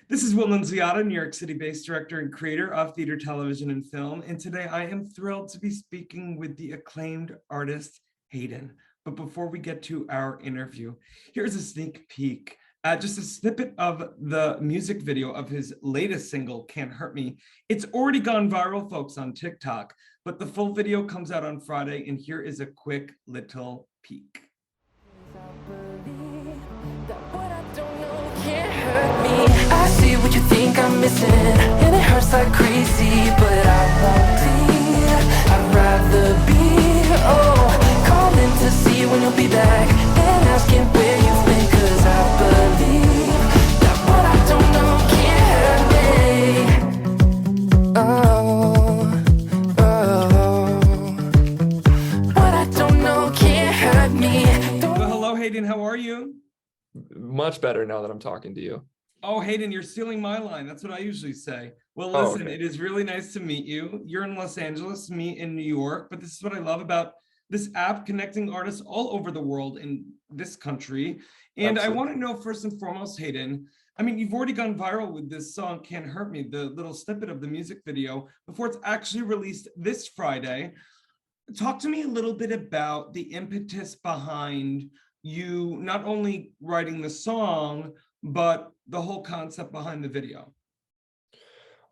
This is Will Nunziata, New York City-based director and creator of theater, television, and film. And today I am thrilled to be speaking with the acclaimed artist, HAIDEN. But before we get to our interview, here's a sneak peek, just a snippet of the music video of his latest single, Can't Hurt Me. It's already gone viral, folks, on TikTok, but the full video comes out on Friday, and here is a quick little peek. I see what you think I'm missing, and it hurts like crazy, but I won't leave. I'd rather be, calling to see when you'll be back, and asking where you've been, 'cause I believe that what I don't know can't hurt me. What I don't know can't hurt me. Well, hello, HAIDEN, how are you? Much better now that I'm talking to you. Oh, HAIDEN, you're stealing my line. That's what I usually say. Well, Oh, listen, okay. It is really nice to meet you. You're in Los Angeles, me in New York, but this is what I love about this app, connecting artists all over the world in this country. And Absolutely. I want to know, first and foremost, HAIDEN, I mean, you've already gone viral with this song, Can't Hurt Me, the little snippet of the music video, before it's actually released this Friday. Talk to me a little bit about the impetus behind you not only writing the song, but the whole concept behind the video.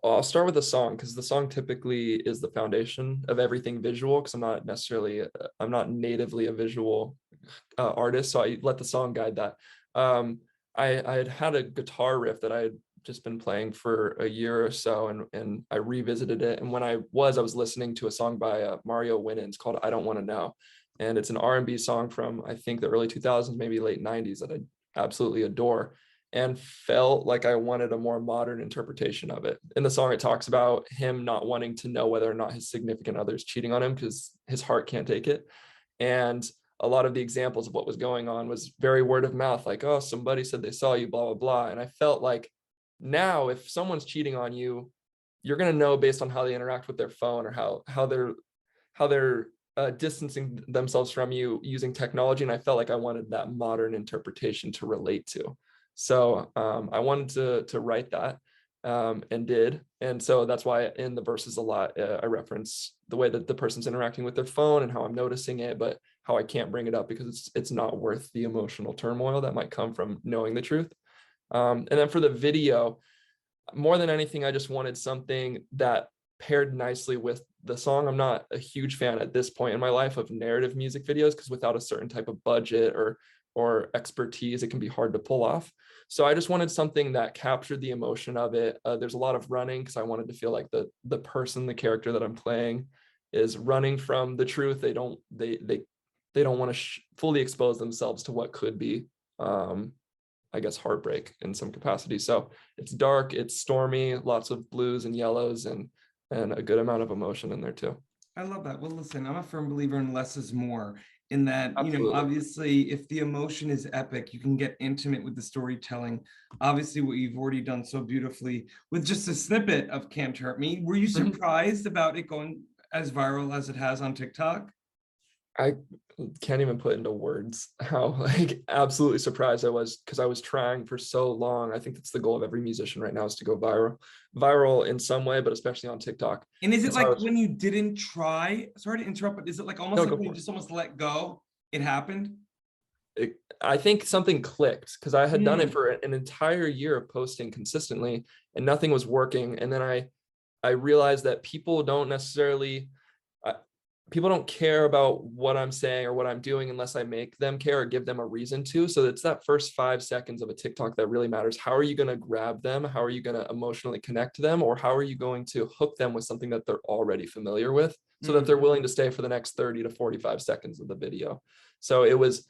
I'll start with the song because the song typically is the foundation of everything visual, because I'm not natively a visual artist, so I let the song guide that. I had a guitar riff that I had just been playing for a year or so, and I revisited it. And when I was listening to a song by Mario Winans called I Don't Want to Know. And it's an R&B song from, I think, the early 2000s, maybe late 90s, that I absolutely adore, and felt like I wanted a more modern interpretation of it. In the song, it talks about him not wanting to know whether or not his significant other is cheating on him because his heart can't take it. And a lot of the examples of what was going on was very word of mouth, like, oh, somebody said they saw you, blah, blah, blah. And I felt like now if someone's cheating on you, you're going to know based on how they interact with their phone, or how they're distancing themselves from you using technology. And I felt like I wanted that modern interpretation to relate to. So I wanted to write that, and did. And so that's why in the verses a lot, I reference the way that the person's interacting with their phone and how I'm noticing it, but how I can't bring it up because it's not worth the emotional turmoil that might come from knowing the truth. And then for the video, more than anything, I just wanted something that paired nicely with the song. I'm not a huge fan at this point in my life of narrative music videos, because without a certain type of budget or expertise, it can be hard to pull off. So I just wanted something that captured the emotion of it. There's a lot of running because I wanted to feel like the character that I'm playing is running from the truth. They don't want to fully expose themselves to what could be, I guess, heartbreak in some capacity. So it's dark, it's stormy, lots of blues and yellows, and a good amount of emotion in there too. I love that. Well, listen, I'm a firm believer in less is more, in that, Absolutely. Obviously, if the emotion is epic, you can get intimate with the storytelling. Obviously, what you've already done so beautifully with just a snippet of Can't Hurt Me. Were you surprised about it going as viral as it has on TikTok? I can't even put into words how absolutely surprised I was, because I was trying for so long. I think that's the goal of every musician right now, is to go viral in some way, but especially on TikTok. And is it so like when you didn't try, sorry to interrupt, but is it like almost like go when you for it. just almost let go, it happened? I think something clicked, because I had done it for an entire year of posting consistently and nothing was working. And then I realized that people don't care about what I'm saying or what I'm doing unless I make them care or give them a reason to. So it's that first 5 seconds of a TikTok that really matters. How are you going to grab them? How are you going to emotionally connect to them? Or how are you going to hook them with something that they're already familiar with, so that they're willing to stay for the next 30 to 45 seconds of the video? So it was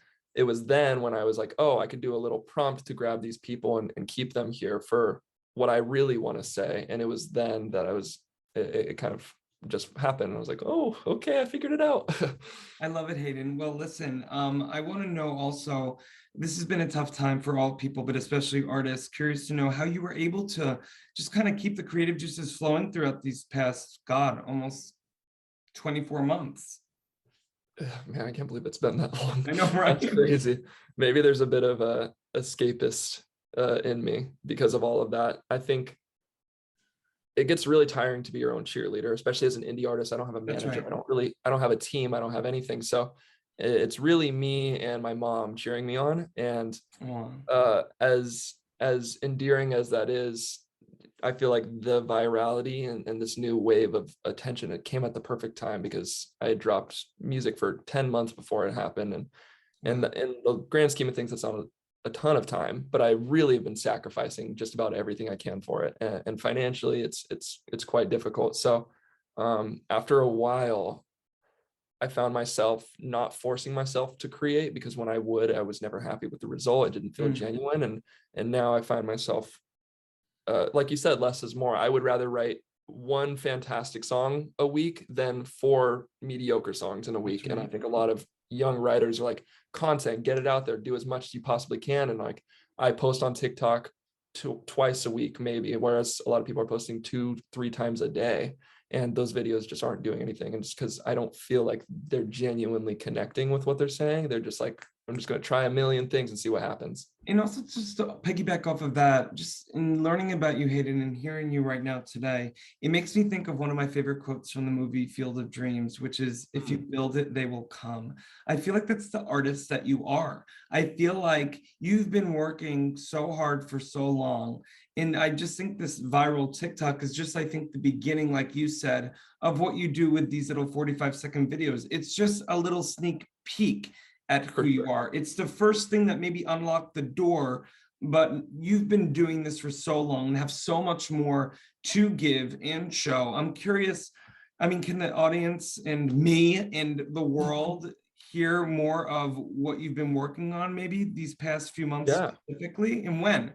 then when I was like, oh, I could do a little prompt to grab these people and keep them here for what I really want to say. And it was then that it kind of just happened. I was like, oh, okay, I figured it out. I love it, HAIDEN. Well, listen, I want to know also, this has been a tough time for all people, but especially artists. Curious to know how you were able to just kind of keep the creative juices flowing throughout these past, God, almost 24 months. Man, I can't believe it's been that long. I know, right? That's crazy. Maybe there's a bit of a escapist in me because of all of that. I think it gets really tiring to be your own cheerleader, especially as an indie artist. I don't have a That's manager. right. I don't have a team. I don't have anything. So it's really me and my mom cheering me on. And Wow. as endearing as that is, I feel like the virality and this new wave of attention, it came at the perfect time because I had dropped music for 10 months before it happened. And Wow. in the grand scheme of things, that's not a ton of time, but I really have been sacrificing just about everything I can for it. And financially, it's quite difficult. So after a while, I found myself not forcing myself to create, because when I would, I was never happy with the result. It didn't feel Mm. genuine. And now I find myself, like you said, less is more. I would rather write one fantastic song a week than 4 mediocre songs in a That's week. And I right. think a lot of young writers are like, content, get it out there, do as much as you possibly can. And like, I post on TikTok twice a week, maybe, whereas a lot of people are posting 2-3 times a day. And those videos just aren't doing anything. And just because I don't feel like they're genuinely connecting with what they're saying, they're just like, I'm just going to try a million things and see what happens. And also, just to piggyback off of that, just in learning about you, Hayden, and hearing you right now today, it makes me think of one of my favorite quotes from the movie Field of Dreams, which is, if you build it, they will come. I feel like that's the artist that you are. I feel like you've been working so hard for so long. And I just think this viral TikTok is just, I think, the beginning, like you said, of what you do with these little 45-second videos. It's just a little sneak peek at who For you sure. are. It's the first thing that maybe unlocked the door, but you've been doing this for so long and have so much more to give and show. I'm curious, I mean, can the audience and me and the world hear more of what you've been working on maybe these past few months Yeah. specifically, and when?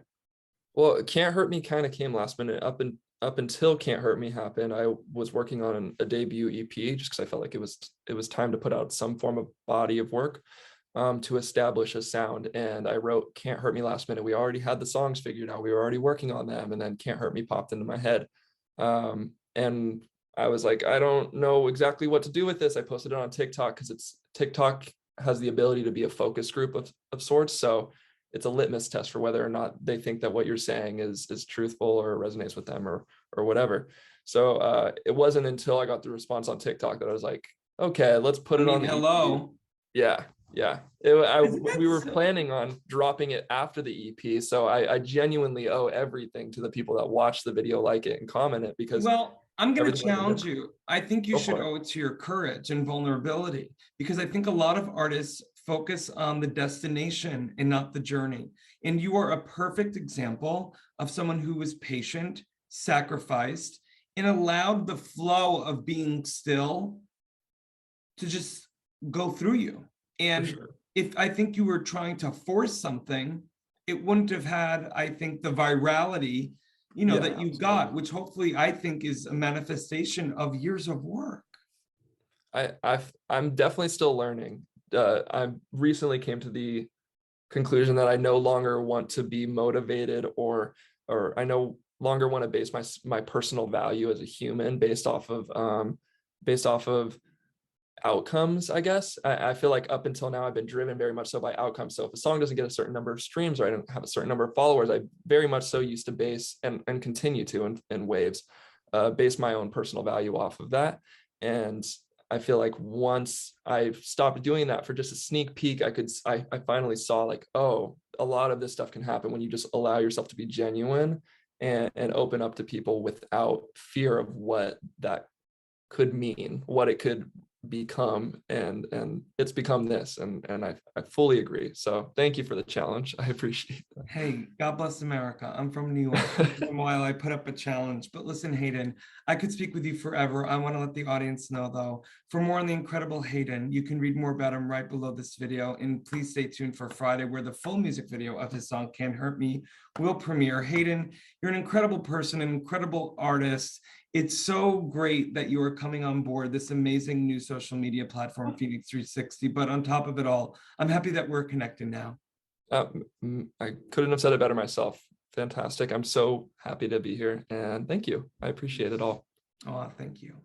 Well, Can't Hurt Me kind of came last minute. Up until Can't Hurt Me happened, I was working on a debut EP just because I felt like it was time to put out some form of body of work, to establish a sound. And I wrote Can't Hurt Me last minute. We already had the songs figured out. We were already working on them, and then Can't Hurt Me popped into my head. And I was like, I don't know exactly what to do with this. I posted it on TikTok because TikTok has the ability to be a focus group of sorts. So it's a litmus test for whether or not they think that what you're saying is truthful or resonates with them or whatever. So it wasn't until I got the response on TikTok that I was like, okay, let's put I it mean, on the EP. hello. Yeah, yeah. Isn't We that were so? planning on dropping it after the EP, so I genuinely owe everything to the people that watch the video, like it, and comment it, because Well, I'm going to everything would have been challenge different. you. I think you Go should for it. owe it to your courage and vulnerability, because I think a lot of artists focus on the destination and not the journey. And you are a perfect example of someone who was patient, sacrificed, and allowed the flow of being still to just go through you. For And sure. if I think you were trying to force something, it wouldn't have had, I think, the virality, Yeah, that you absolutely. got, which hopefully I think is a manifestation of years of work. I'm definitely still learning. I recently came to the conclusion that I no longer want to be motivated, or I no longer want to base my personal value as a human based off of outcomes. I guess I feel like up until now I've been driven very much so by outcomes. So if a song doesn't get a certain number of streams, or I don't have a certain number of followers, I very much so used to base and continue to in waves, base my own personal value off of that. And I feel like once I stopped doing that for just a sneak peek, I finally saw like, oh, a lot of this stuff can happen when you just allow yourself to be genuine and open up to people without fear of what that could mean, what it could become. And it's become this, and I fully agree. So thank you for the challenge. I appreciate Hey, God bless America. I'm from New York. Once in a that. while, I put up a challenge. But listen, Hayden, I could speak with you forever. I want to let the audience know, though, for more on the incredible Hayden, you can read more about him right below this video. And please stay tuned for Friday, where the full music video of his song Can't Hurt Me will premiere. Hayden, you're an incredible person, an incredible artist. It's so great that you are coming on board this amazing new social media platform, FENIX360. But on top of it all, I'm happy that we're connected now. I couldn't have said it better myself. Fantastic. I'm so happy to be here, and thank you. I appreciate it all. Oh, thank you.